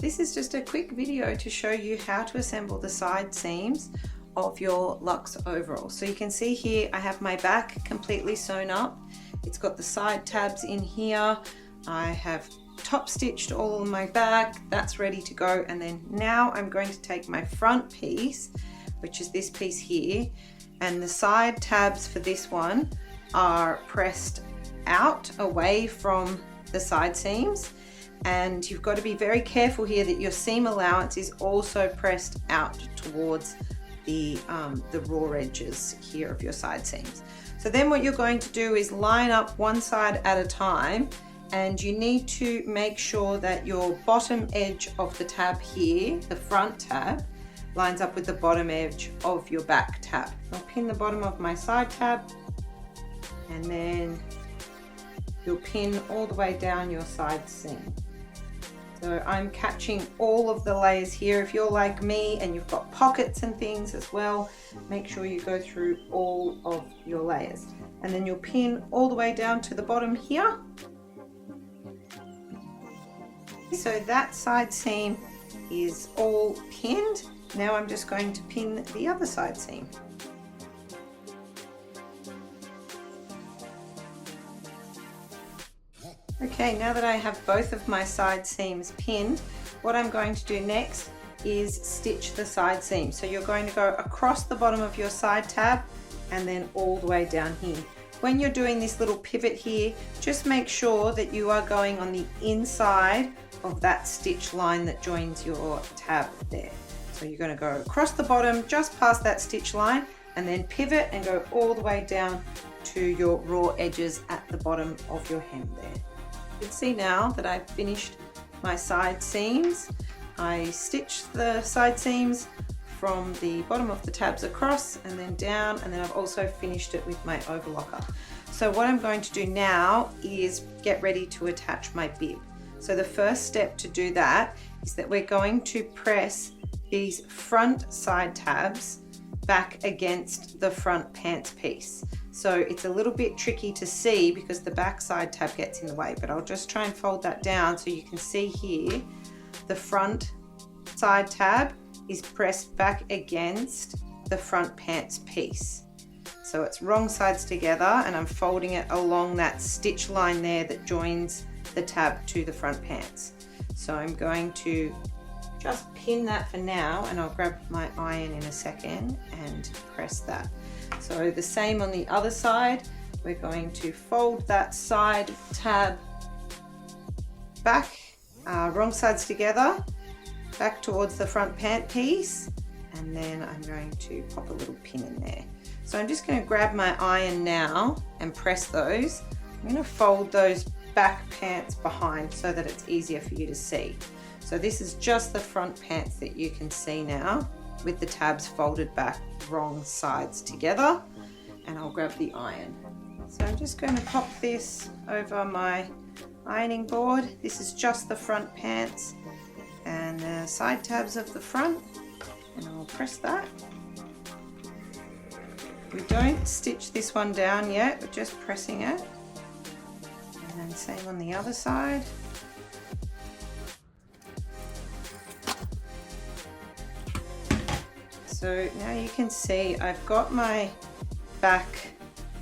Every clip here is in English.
This is just a quick video to show you how to assemble the side seams of your Luxe overall. So you can see here I have my back completely sewn up. It's got the side tabs in here. I have top stitched all of my back. That's ready to go. And then now I'm going to take my front piece, which is this piece here, and the side tabs for this one are pressed out away from the side seams. And you've got to be very careful here that your seam allowance is also pressed out towards the raw edges here of your side seams. So then what you're going to do is line up one side at a time, and you need to make sure that your bottom edge of the tab here, the front tab, lines up with the bottom edge of your back tab. I'll pin the bottom of my side tab, and then you'll pin all the way down your side seam. So I'm catching all of the layers here. If you're like me and you've got pockets and things as well, make sure you go through all of your layers. And then you'll pin all the way down to the bottom here. So that side seam is all pinned. Now I'm just going to pin the other side seam. Okay, now that I have both of my side seams pinned, what I'm going to do next is stitch the side seam. So you're going to go across the bottom of your side tab and then all the way down here. When you're doing this little pivot here, just make sure that you are going on the inside of that stitch line that joins your tab there. So you're going to go across the bottom, just past that stitch line, and then pivot and go all the way down to your raw edges at the bottom of your hem there. You can see now that I've finished my side seams. I stitched the side seams from the bottom of the tabs across and then down, and then I've also finished it with my overlocker. So what I'm going to do now is get ready to attach my bib. So the first step to do that is that we're going to press these front side tabs back against the front pants piece. So it's a little bit tricky to see because the back side tab gets in the way, but I'll just try and fold that down so you can see here the front side tab is pressed back against the front pants piece. So it's wrong sides together, and I'm folding it along that stitch line there that joins the tab to the front pants. So I'm going to just pin that for now, and I'll grab my iron in a second and press that. So the same on the other side, we're going to fold that side tab back, wrong sides together, back towards the front pant piece, and then I'm going to pop a little pin in there. So I'm just going to grab my iron now and press those. I'm going to fold those back pants behind so that it's easier for you to see. So this is just the front pants that you can see now with the tabs folded back wrong sides together, and I'll grab the iron. So I'm just going to pop this over my ironing board. This is just the front pants and the side tabs of the front, and I'll press that. We don't stitch this one down yet, we're just pressing it. And then same on the other side. So now you can see I've got my back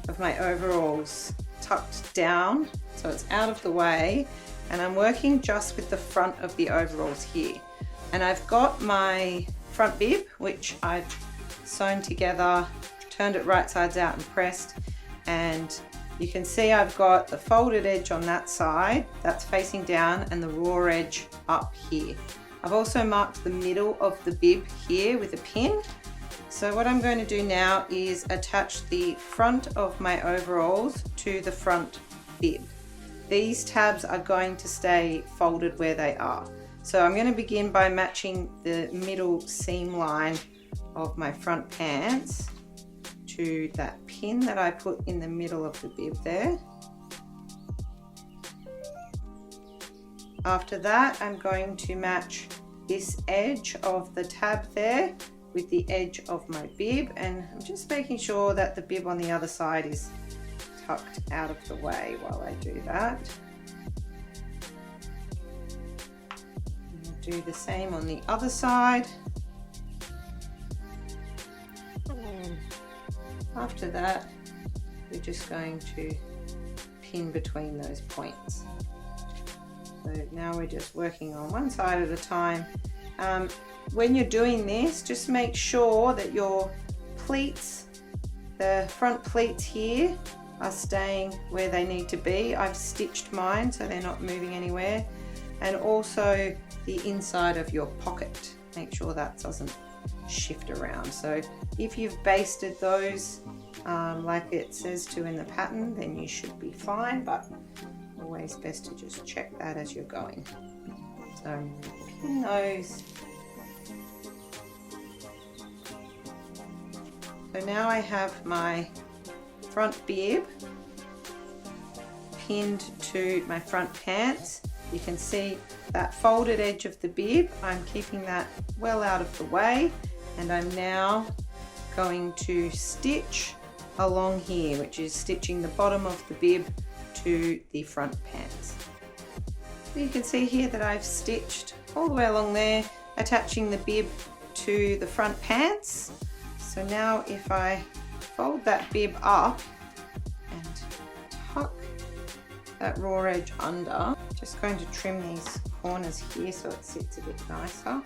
of my overalls tucked down so it's out of the way, and I'm working just with the front of the overalls here. And I've got my front bib, which I've sewn together, turned it right sides out and pressed, and you can see I've got the folded edge on that side that's facing down and the raw edge up here. I've also marked the middle of the bib here with a pin. So what I'm going to do now is attach the front of my overalls to the front bib. These tabs are going to stay folded where they are. So I'm going to begin by matching the middle seam line of my front pants to that pin that I put in the middle of the bib there. After that, I'm going to match this edge of the tab there with the edge of my bib, and I'm just making sure that the bib on the other side is tucked out of the way while I do that. do the same on the other side. After that, we're just going to pin between those points. So now we're just working on one side at a time. When you're doing this, just make sure that your pleats, the front pleats here, are staying where they need to be. I've stitched mine so they're not moving anywhere. And also the inside of your pocket, make sure that doesn't shift around. So if you've basted those like it says to in the pattern, then you should be fine, but always best to just check that as you're going. So pin those. So now I have my front bib pinned to my front pants. You can see that folded edge of the bib. I'm keeping that well out of the way, and I'm now going to stitch along here, which is stitching the bottom of the bib to the front pants. So you can see here that I've stitched all the way along there, attaching the bib to the front pants. So now if I fold that bib up and tuck that raw edge under, just going to trim these corners here so it sits a bit nicer.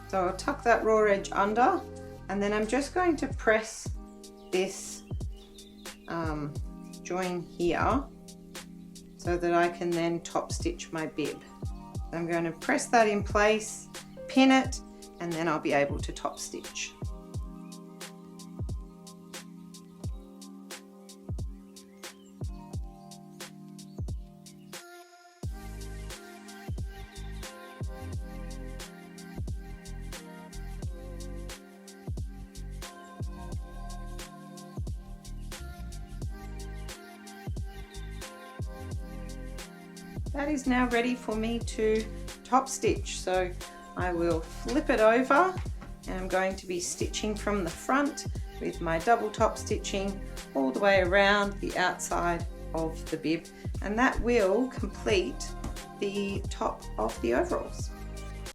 So I'll tuck that raw edge under, and then I'm just going to press this join here so that I can then top stitch my bib. I'm going to press that in place, pin it, and then I'll be able to top stitch. That is now ready for me to top stitch. So I will flip it over, and I'm going to be stitching from the front with my double top stitching all the way around the outside of the bib, and that will complete the top of the overalls.